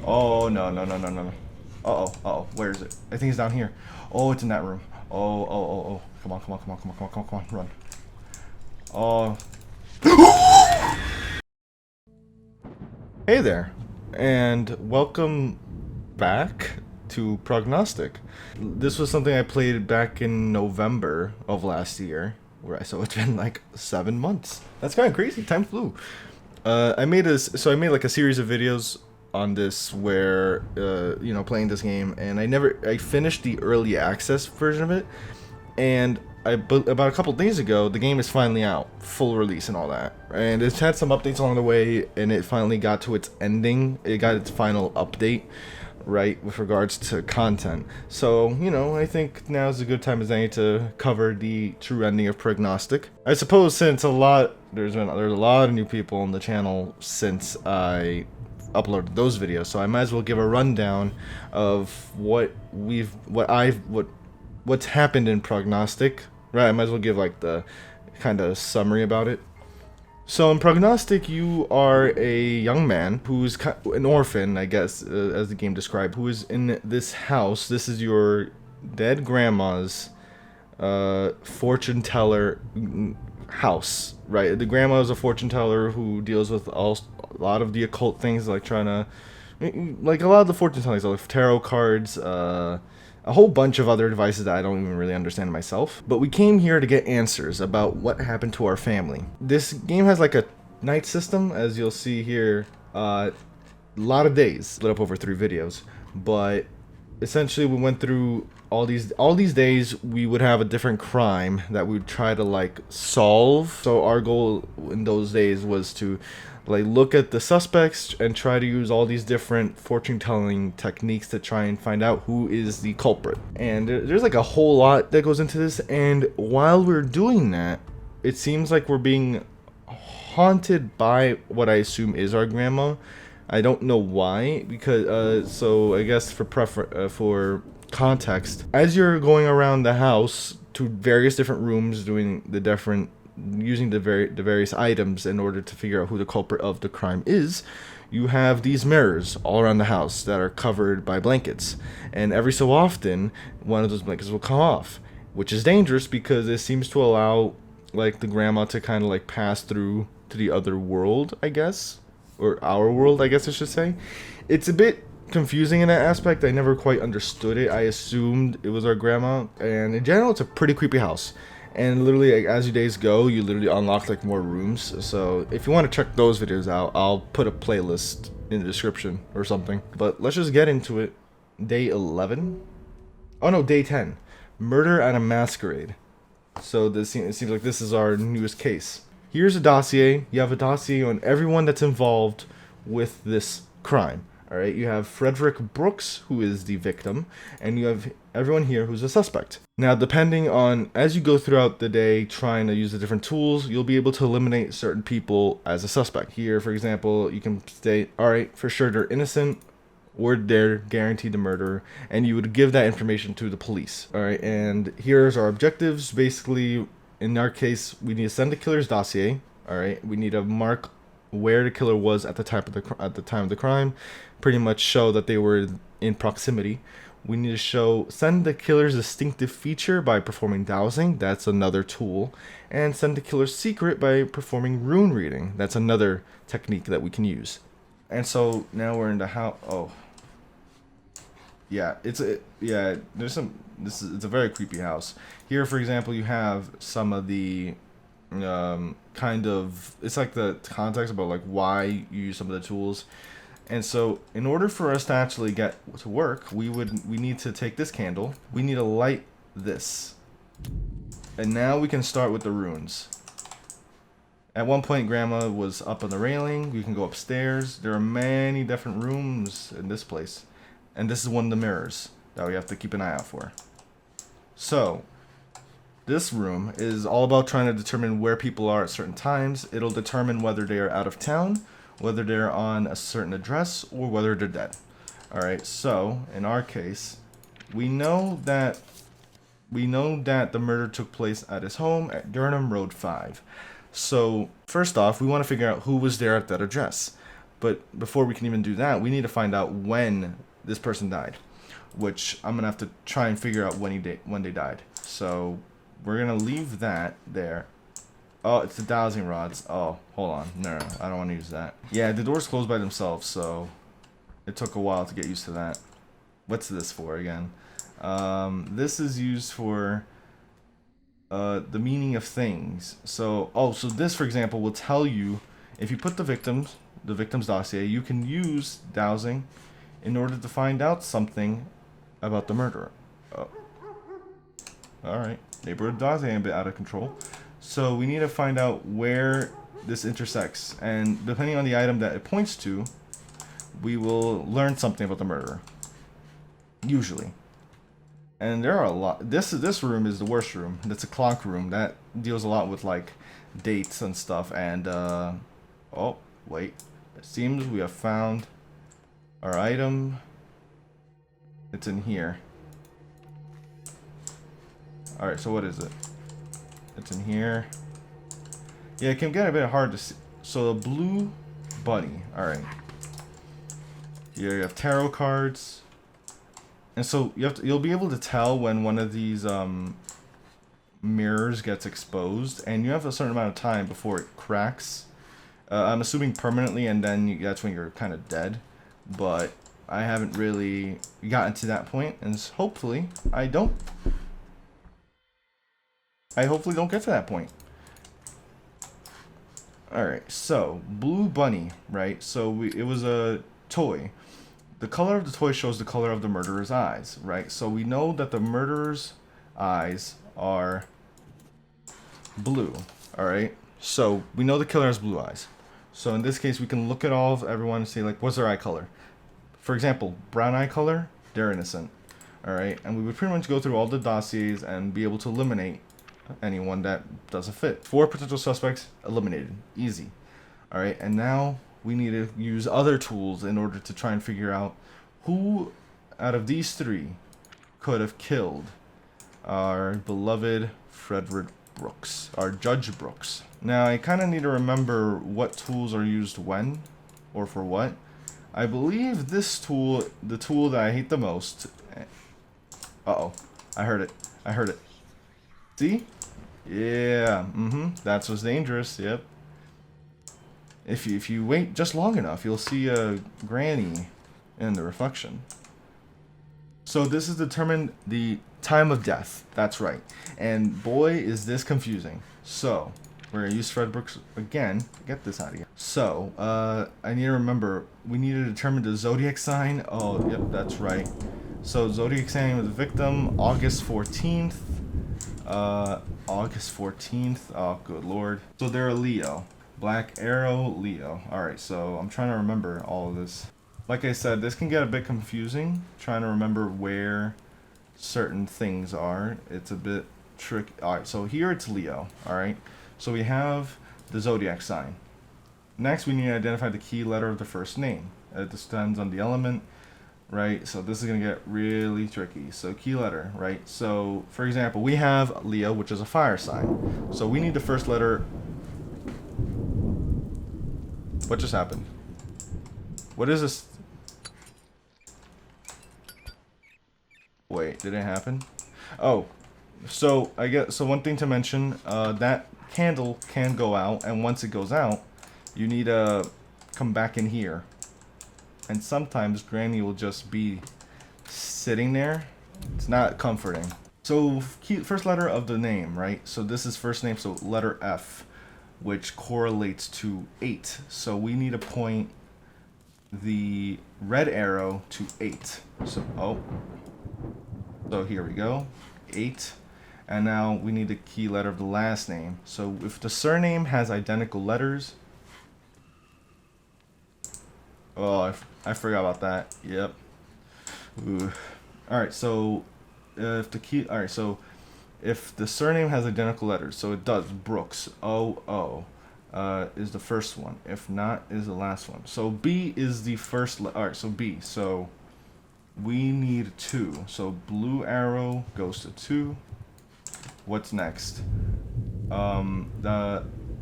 Oh, no, no, no, no, no. Uh-oh, uh-oh. Where is it? I think it's down here. Oh, it's in that room. Oh, oh, oh, oh. Come on, come on, come on, come on, come on, come on, come on. Run. Oh. Hey there, and welcome back to Prognostic. This was something I played back in November of last year, so it's been like 7 months. That's kind of crazy. Time flew. I made like a series of videos on this where playing this game, and I finished the early access version of it, and about a couple days ago the game is finally out, full release and all that, and it's had some updates along the way, and it finally got to its ending. It got its final update, right, with regards to content. So, I think now's a good time as any to cover the true ending of Prognostic. I suppose since there's a lot of new people on the channel since I uploaded those videos, so I might as well give a rundown of what's happened in Prognostic. Right, I might as well give like the kind of summary about it. So in Prognostic, you are a young man who's an orphan, I guess, as the game described, who is in this house. This is your dead grandma's fortune teller house, right? The grandma is a fortune teller who deals with a lot of the occult things, like like a lot of the fortune tellings, like tarot cards, a whole bunch of other devices that I don't even really understand myself. But we came here to get answers about what happened to our family. This game has like a night system, as you'll see here. A lot of days, split up over 3 videos. But essentially we went through all these days. We would have a different crime that we would try to like solve. So our goal in those days was to like look at the suspects and try to use all these different fortune telling techniques to try and find out who is the culprit. And there's like a whole lot that goes into this, and while we're doing that, it seems like we're being haunted by what I assume is our grandma. I don't know why, because so I guess for context, as you're going around the house to various different rooms doing using the various items in order to figure out who the culprit of the crime is, you have these mirrors all around the house that are covered by blankets, and every so often one of those blankets will come off, which is dangerous because it seems to allow like the grandma to kind of like pass through to the other world, I guess, or our world, I guess I should say. It's a bit confusing in that aspect. I never quite understood it. I assumed it was our grandma, and in general it's a pretty creepy house. And literally, like, as your days go, you literally unlock like more rooms. So if you want to check those videos out, I'll put a playlist in the description or something. But let's just get into it. Day 11? Oh no, day 10. Murder at a masquerade. So it seems like this is our newest case. Here's a dossier. You have a dossier on everyone that's involved with this crime. Alright, you have Frederick Brooks, who is the victim, and you have everyone here who's a suspect. Now, depending on, as you go throughout the day trying to use the different tools, you'll be able to eliminate certain people as a suspect. Here, for example, you can state, alright, for sure they're innocent, or they're guaranteed the murderer, and you would give that information to the police. Alright, and here's our objectives. Basically, in our case, we need to send the killer's dossier. Alright, we need to mark where the killer was at the time of the crime, pretty much show that they were in proximity. We need to send the killer's distinctive feature by performing dowsing. That's another tool. And send the killer's secret by performing rune reading. That's another technique that we can use. And so now we're in the house. Oh, yeah, it's a very creepy house. Here, for example, you have some of the it's like the context about like why you use some of the tools. And so in order for us to actually get to work, we need to take this candle, we need to light this, and now we can start with the runes. At one point grandma was up on the railing. We can go upstairs. There are many different rooms in this place, and this is one of the mirrors that we have to keep an eye out for. So this room is all about trying to determine where people are at certain times. It'll determine whether they are out of town, whether they're on a certain address, or whether they're dead. Alright, so in our case, we know that the murder took place at his home at Durham Road 5. So first off, we want to figure out who was there at that address. But before we can even do that, we need to find out when this person died, which I'm gonna have to try and figure out when they died. So we're gonna leave that there. Oh, it's the dowsing rods. Oh, hold on. No, I don't want to use that. Yeah, the doors close by themselves, so it took a while to get used to that. What's this for again? This is used for the meaning of things. So, so this, for example, will tell you if you put the victim's dossier, you can use dowsing in order to find out something about the murderer. Oh. Alright, neighborhood dowsing a bit out of control. So we need to find out where this intersects, and depending on the item that it points to, we will learn something about the murderer. Usually. And there are a lot. This room is the worst room. That's a clock room. That deals a lot with like dates and stuff. And oh wait, it seems we have found our item. It's in here. All right. So what is it? It's in here. Yeah, it can get a bit hard to see. So the blue bunny. All right. Here you have tarot cards. And so you'll be able to tell when one of these mirrors gets exposed, and you have a certain amount of time before it cracks. I'm assuming permanently, and then that's when you're kind of dead. But I haven't really gotten to that point, and hopefully I hopefully don't get to that point. All right, so blue bunny, right? So it was a toy. The color of the toy shows the color of the murderer's eyes, right? So we know that the murderer's eyes are blue, all right? So we know the killer has blue eyes. So in this case, we can look at everyone and say, like, what's their eye color? For example, brown eye color, they're innocent, all right? And we would pretty much go through all the dossiers and be able to eliminate anyone that doesn't fit. 4 potential suspects eliminated, easy, all right? And now we need to use other tools in order to try and figure out who out of these 3 could have killed our beloved Frederick Brooks, our Judge Brooks. Now, I kind of need to remember what tools are used when or for what. I believe this tool, the tool that I hate the most. Uh-oh. I heard it. I heard it. See? Yeah. That's what's dangerous. Yep. If you wait just long enough, you'll see a granny in the reflection. So this has determined the time of death. That's right. And boy, is this confusing. So we're gonna use Fred Brooks again. Get this out of here. So I need to remember. We need to determine the zodiac sign. Oh, yep, that's right. So zodiac sign of the victim, August 14th. August 14th. Oh, good lord. So they're a Leo. Black Arrow, Leo. Alright, so I'm trying to remember all of this. Like I said, this can get a bit confusing, trying to remember where certain things are. It's a bit tricky. Alright, so here it's Leo. Alright, so we have the zodiac sign. Next, we need to identify the key letter of the first name. It depends on the element, right? So this is going to get really tricky. So key letter, right? So, for example, we have Leo, which is a fire sign. So we need the first letter. What just happened? What is this? Wait, did it happen? Oh, so I guess so. One thing to mention: that candle can go out, and once it goes out, you need to come back in here. And sometimes Granny will just be sitting there. It's not comforting. So first letter of the name, right? So this is first name, so letter F, which correlates to 8. So we need to point the red arrow to 8. So so here we go, 8. And now we need the key letter of the last name. So if the surname has identical letters, oh, I forgot about that. Yep. Ooh. All right. So if the key, all right. So if the surname has identical letters, so it does. Brooks, O-O, is the first one. If not, is the last one. So B is the first. All right. So B. So we need 2. So blue arrow goes to 2. What's next?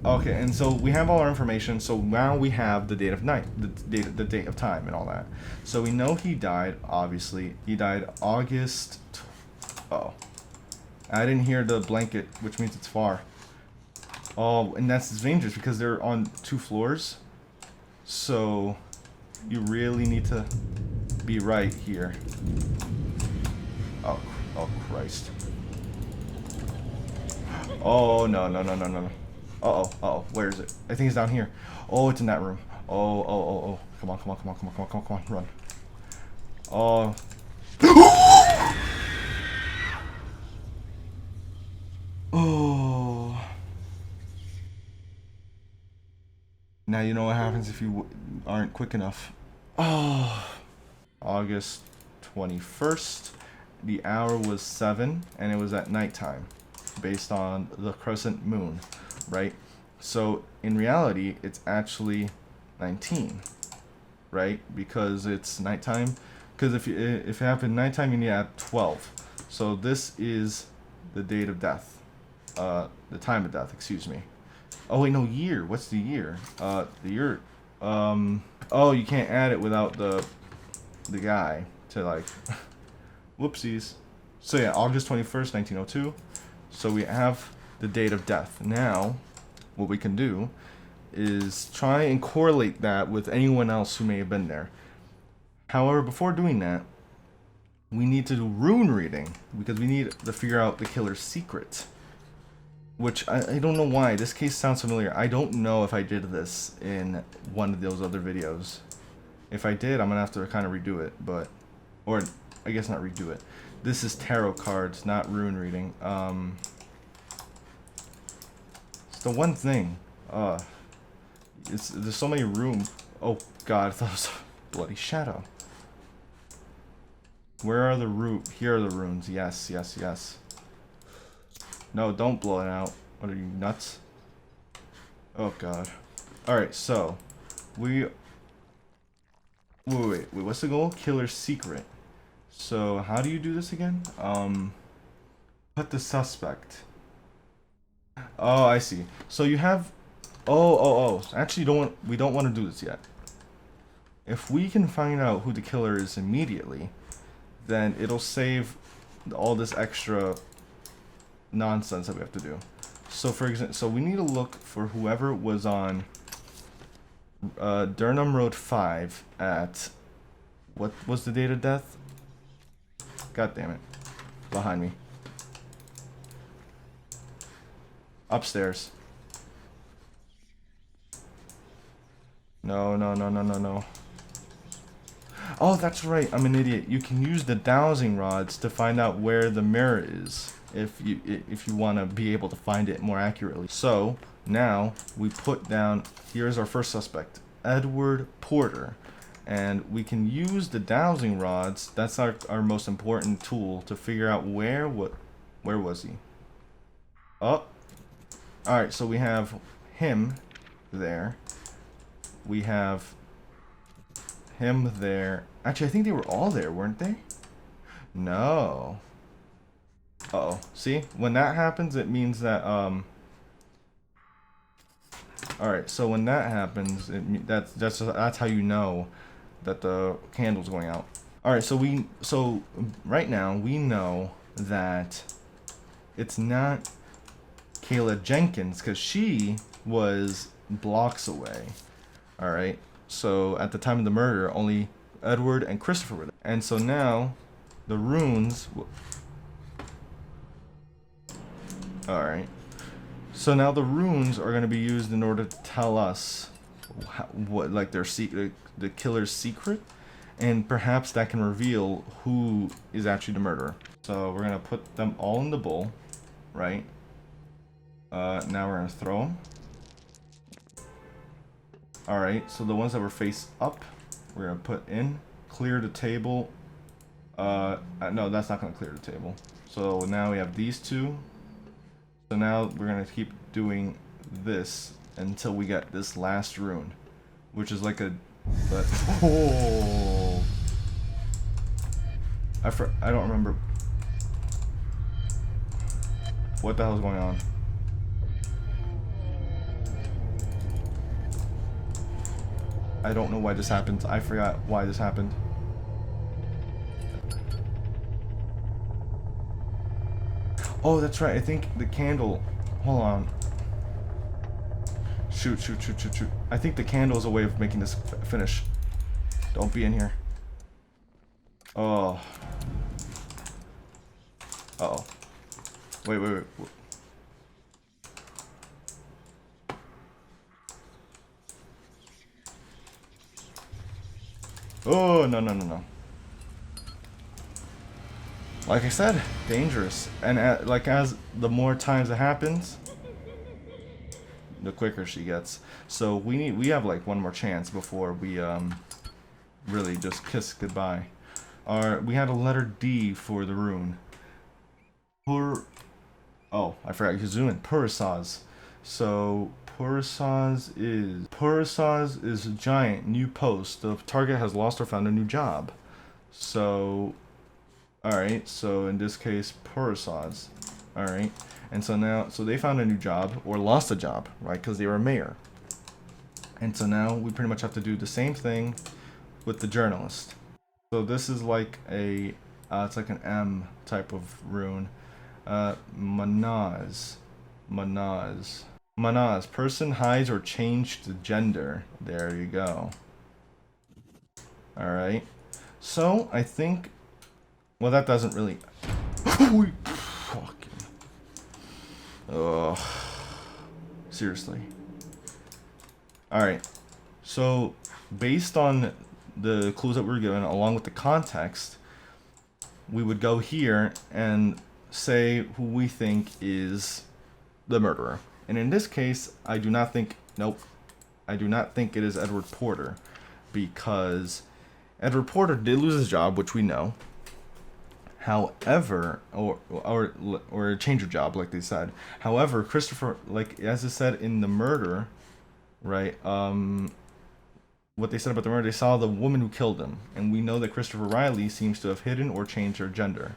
Okay, and so we have all our information. So now we have the date of night, the date of time, and all that. So we know he died. Obviously, he died August. Oh, I didn't hear the blanket, which means it's far. Oh, and that's dangerous because they're on 2 floors. So you really need to be right here. Oh, oh Christ. Oh, no, no, no, no, no. Uh-oh, uh-oh, where is it? I think it's down here. Oh, it's in that room. Oh, oh, oh, oh. Come on, come on, come on, come on, come on, come on, come on, run. Oh. Oh. Now you know what happens if you aren't quick enough. Oh. August 21st. The hour was 7, and it was at nighttime, based on the crescent moon, right? So in reality, it's actually 19, right? Because it's nighttime. Because if it happened nighttime, you need to add 12. So this is the date of death, the time of death. Excuse me. Oh wait, no, year. What's the year? The year. Oh, you can't add it without the guy to like. Whoopsies. So yeah, August 21st, 1902. So we have the date of death. Now, what we can do is try and correlate that with anyone else who may have been there. However, before doing that, we need to do rune reading because we need to figure out the killer's secret. Which I don't know why. This case sounds familiar. I don't know if I did this in one of those other videos. If I did, I'm gonna have to kind of redo it, but or I guess not redo it. This is tarot cards, not rune reading. It's the one thing. There's so many room. Oh God, I thought it was a bloody shadow. Where are the Here are the runes. Yes, yes, yes. No, don't blow it out. What are you, nuts? Oh God. All right, so wait. What's the goal? Killer's secret. So how do you do this again? Put the suspect. Oh, I see. So you have. Oh. Actually, we don't want to do this yet. If we can find out who the killer is immediately, then it'll save all this extra nonsense that we have to do. So for example, so we need to look for whoever was on Durham Road 5 at what was the date of death? God damn it. Behind me. Upstairs. No. Oh, that's right. I'm an idiot. You can use the dowsing rods to find out where the mirror is if you want to be able to find it more accurately. So now we put down, here's our first suspect, Edward Porter. And we can use the dowsing rods. That's our most important tool to figure out where was he. Oh. Alright, so we have him there. We have him there. Actually, I think they were all there, weren't they? No. Uh-oh. See? When that happens, it means that, Alright, so when that happens, that's how you know that the candle's going out. Alright, so right now, we know that it's not Kayla Jenkins, because she was blocks away. Alright, so at the time of the murder, only Edward and Christopher were there. And so now, the runes... Alright. So now the runes are going to be used in order to tell us what, like, their secret, the killer's secret, and perhaps that can reveal who is actually the murderer. So we're going to put them all in the bowl, right? Now we're going to throw them. Alright, so the ones that were face up, we're going to put in, clear the table. No, that's not going to clear the table. So now we have these two. So now we're going to keep doing this until we get this last rune, which is like a... oh! I don't remember. What the hell is going on? I don't know why this happened. I forgot why this happened. Oh, that's right. I think the candle... Hold on. Shoot. I think the candle is a way of making this finish. Don't be in here. Oh. Uh-oh. Wait. Oh, no. Like I said, dangerous. And like as the more times it happens, the quicker she gets. So we have like one more chance before we really just kiss goodbye. We had a letter D for the rune. Oh, I forgot you can zoom in. Purisaz. So Purisaz is a giant new post. The target has lost or found a new job. So alright, so in this case Purisaz. Alright. And so they found a new job, or lost a job, right? Because they were a mayor. And so now we pretty much have to do the same thing with the journalist. So this is like it's like an M type of rune. Manaz. Person hides or changed gender. There you go. Alright. So, I think... Well, that doesn't really... Fucking... Ugh. Seriously. Alright. So, based on the clues that we were given, along with the context, we would go here and say who we think is the murderer. And in this case, I do not think... Nope. I do not think it is Edward Porter. Because Edward Porter did lose his job, which we know. However, or change your job, like they said. However, Christopher, like as it said in the murder, right? What they said about the murder, they saw the woman who killed him, and we know that Christopher Riley seems to have hidden or changed her gender.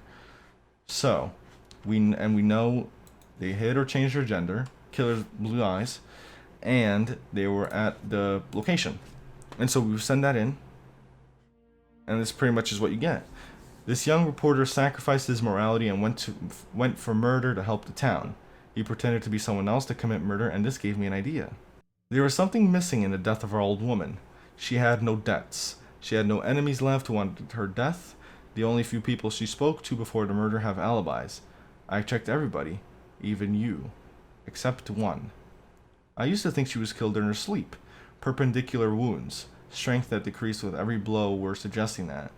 So, we know they hid or changed her gender. Killer's blue eyes, and they were at the location, and so we send that in, and this pretty much is what you get. This young reporter sacrificed his morality and went for murder to help the town. He pretended to be someone else to commit murder, and this gave me an idea. There was something missing in the death of our old woman. She had no debts. She had no enemies left who wanted her death. The only few people she spoke to before the murder have alibis. I checked everybody, even you, except one. I used to think she was killed in her sleep. Perpendicular wounds, strength that decreased with every blow were suggesting that.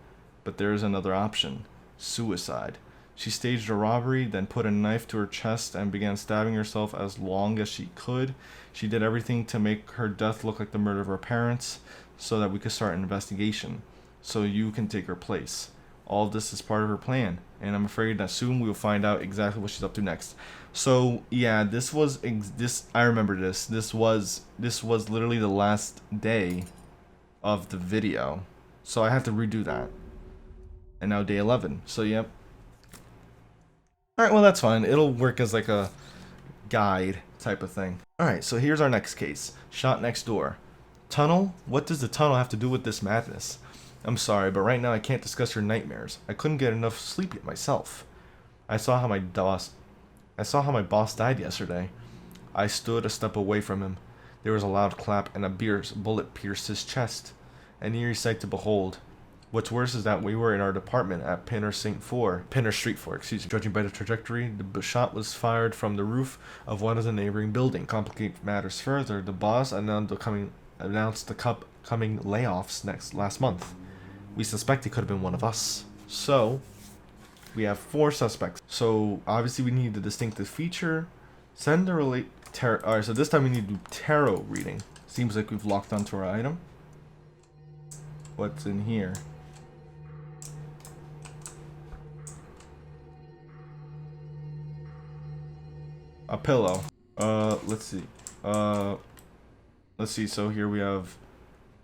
But there is another option. Suicide. She staged a robbery, then put a knife to her chest and began stabbing herself as long as she could. She did everything to make her death look like the murder of her parents, so that we could start an investigation, so you can take her place. All of this is part of her plan, and I'm afraid that soon we will find out exactly what she's up to next. So yeah, I remember this. This was literally the last day of the video, so I have to redo that. And now day 11. So yep. Alright, well that's fine. It'll work as like a guide type of thing. Alright, so here's our next case. Shot next door. Tunnel? What does the tunnel have to do with this madness? I'm sorry, but right now I can't discuss your nightmares. I couldn't get enough sleep yet myself. I saw how my boss died yesterday. I stood a step away from him. There was a loud clap and a bullet pierced his chest. An eerie sight to behold. What's worse is that we were in our department at Pinner Street 4, Judging by the trajectory, the shot was fired from the roof of one of the neighboring buildings. To complicate matters further, the boss announced the coming layoffs last month. We suspect it could have been one of us. So, we have 4 suspects. So, obviously we need the distinctive feature. Send the Alright, so this time we need to do tarot reading. Seems like we've locked onto our item. What's in here? A pillow. Let's see. Let's see. So here we have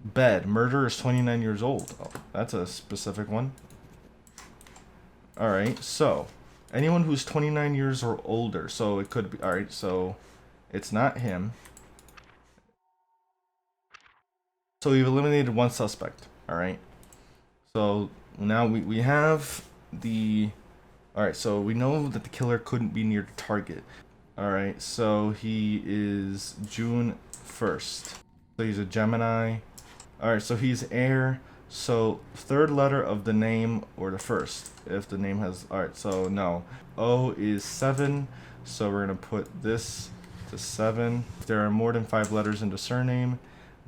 bed. Murderer is 29 years old. Oh, that's a specific one. Alright, so anyone who's 29 years or older. So it could be. Alright, so it's not him. So we've eliminated one suspect. All right. So now we have the. All right. So we know that the killer couldn't be near the target. All right. So he is June 1st. So he's a Gemini. All right. So he's air. So third letter of the name or the first if the name has. All right. So no. O is 7. So we're gonna put this to 7. If there are more than 5 letters in the surname,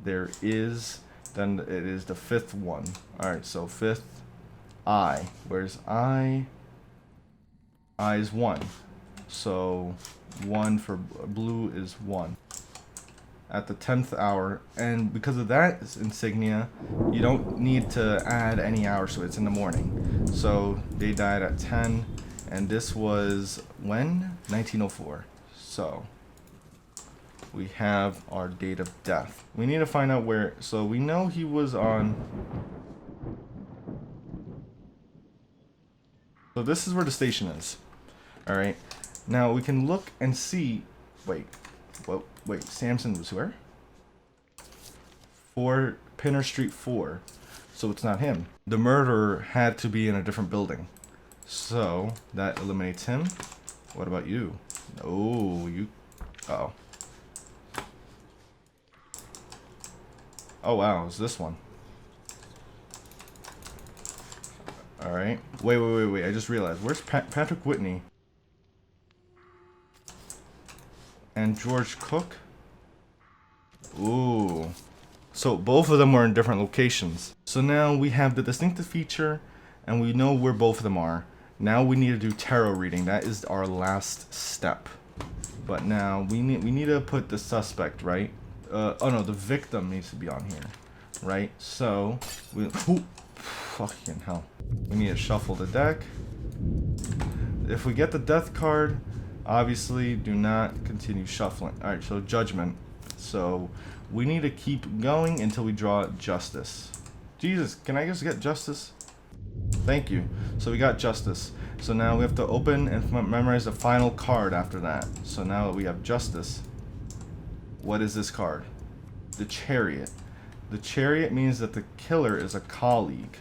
there is. Then it is the 5th one. All right, so 5th, I. Where's I? I is 1. So 1 for blue is 1. At the 10th hour, and because of that insignia, you don't need to add any hours to it. It's in the morning. So they died at 10, and this was when? 1904. So we have our date of death. We need to find out where. So we know he was on. So this is where the station is. All right. Now we can look and see. Wait. Whoa. Wait. Samson was where? 4 Pinner Street 4. So it's not him. The murderer had to be in a different building. So that eliminates him. What about you? Oh, you. Oh. Oh wow, it's this one. Alright. Wait. I just realized. Where's Patrick Whitney? And George Cook? Ooh. So both of them were in different locations. So now we have the distinctive feature, and we know where both of them are. Now we need to do tarot reading. That is our last step. But now we need to put the suspect, right? Oh no, the victim needs to be on here, right? So we fucking hell. We need to shuffle the deck. If we get the death card, obviously do not continue shuffling. All right, so judgment. So we need to keep going until we draw justice. Jesus, can I just get justice? Thank you. So we got justice. So now we have to open and memorize the final card after that. So now that we have justice. What is this card? The Chariot. The Chariot means that the killer is a colleague.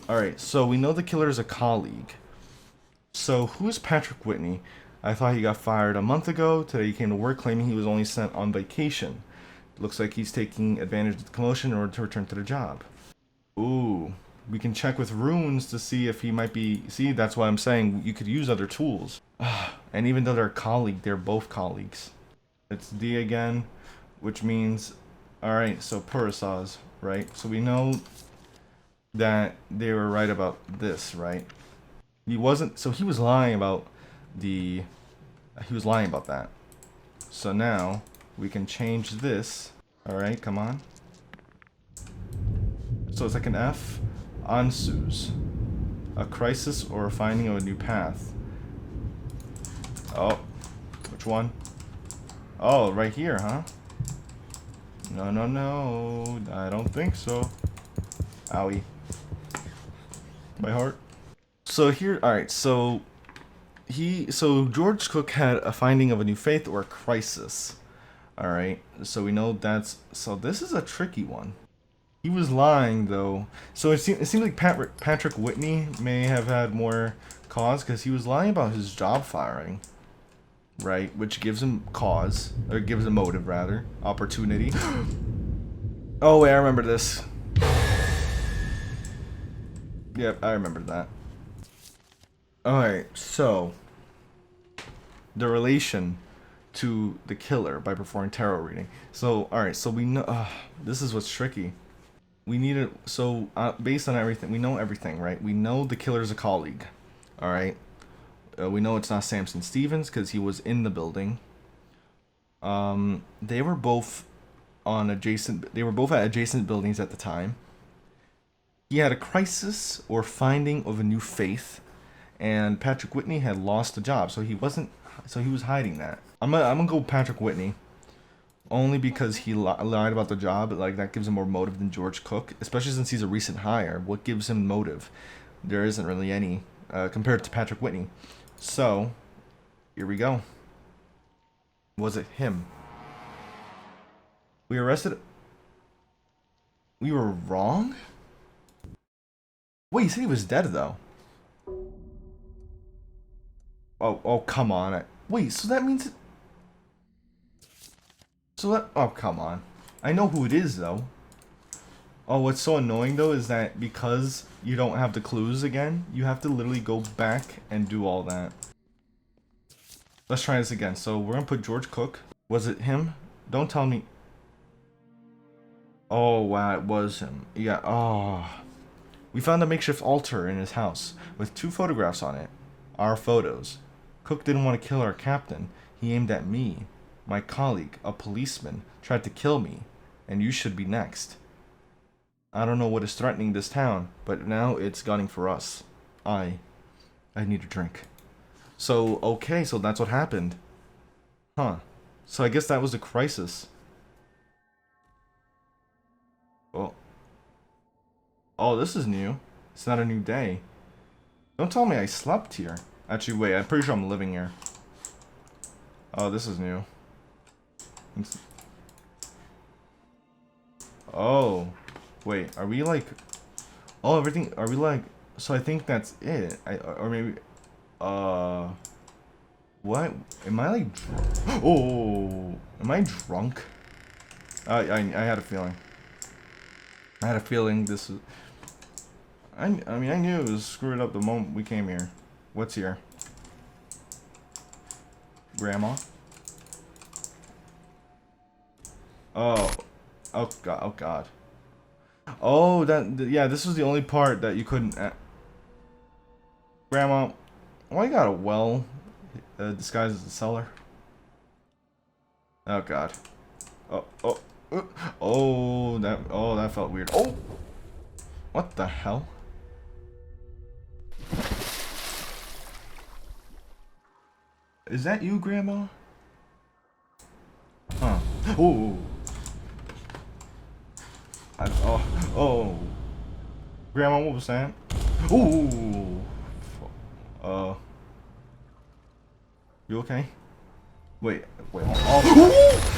Alright, so we know the killer is a colleague. So who's Patrick Whitney? I thought he got fired a month ago. Today he came to work claiming he was only sent on vacation. Looks like he's taking advantage of the commotion in order to return to the job. Ooh. We can check with runes to see if he might be... See, that's why I'm saying you could use other tools. And even though they're a colleague, they're both colleagues. It's D again. Which means, alright, so Purasas, right? So we know that they were right about this, right? He wasn't, so he was lying about he was lying about that. So now, we can change this. Alright, come on. So it's like an F. Ansus. A crisis or a finding of a new path. Oh, which one? Oh, right here, huh? No, I don't think so. Owie. My heart. So here, alright, so George Cook had a finding of a new faith or a crisis. Alright, so we know that's, so this is a tricky one. He was lying though. So it seems like Patrick Whitney may have had more cause because he was lying about his job firing. Right, which gives him cause, or gives him motive rather, opportunity. Oh wait, I remember this. Yep, I remember that. Alright, so the relation to the killer by performing tarot reading. So, alright, so we know, this is what's tricky. We need to, so based on everything, we know everything, right? We know the killer's a colleague, alright? We know it's not Samson Stevens because he was in the building. They were both at adjacent buildings at the time. He had a crisis or finding of a new faith, and Patrick Whitney had lost the job, so he was hiding that. I'm gonna go with Patrick Whitney, only because he lied about the job. Like that gives him more motive than George Cook, especially since he's a recent hire. What gives him motive? There isn't really any compared to Patrick Whitney. So, here we go. Was it him? We arrested We were wrong? Wait, you said he was dead, though. Oh, come on. Wait, so that means... Oh, come on. I know who it is, though. Oh, what's so annoying, though, is that because you don't have the clues again, you have to literally go back and do all that. Let's try this again. So, we're gonna put George Cook. Was it him? Don't tell me. Oh, wow, it was him. Yeah, oh. We found a makeshift altar in his house with 2 photographs on it. Our photos. Cook didn't want to kill our captain. He aimed at me. My colleague, a policeman, tried to kill me. And you should be next. I don't know what is threatening this town, but now it's gunning for us. I need a drink. So, okay, so that's what happened. Huh. So I guess that was the crisis. Well. Oh, this is new. It's not a new day. Don't tell me I slept here. Actually, wait, I'm pretty sure I'm living here. Oh, this is new. Oh. Wait, are we like... Oh, everything... Are we like... So I think that's it. Or maybe... What? Am I like... Oh! Am I drunk? I had a feeling. I had a feeling this was... I mean, I knew it was screwed up the moment we came here. What's here? Grandma? Oh. Oh, God. Oh, God. Oh, yeah, this was the only part that you couldn't... Grandma, why you got a well disguised as a cellar? Oh, God. Oh, that felt weird. Oh! What the hell? Is that you, Grandma? Huh. Oh. Oh. Grandma, what was that? Ooh. You okay? Wait. Oh.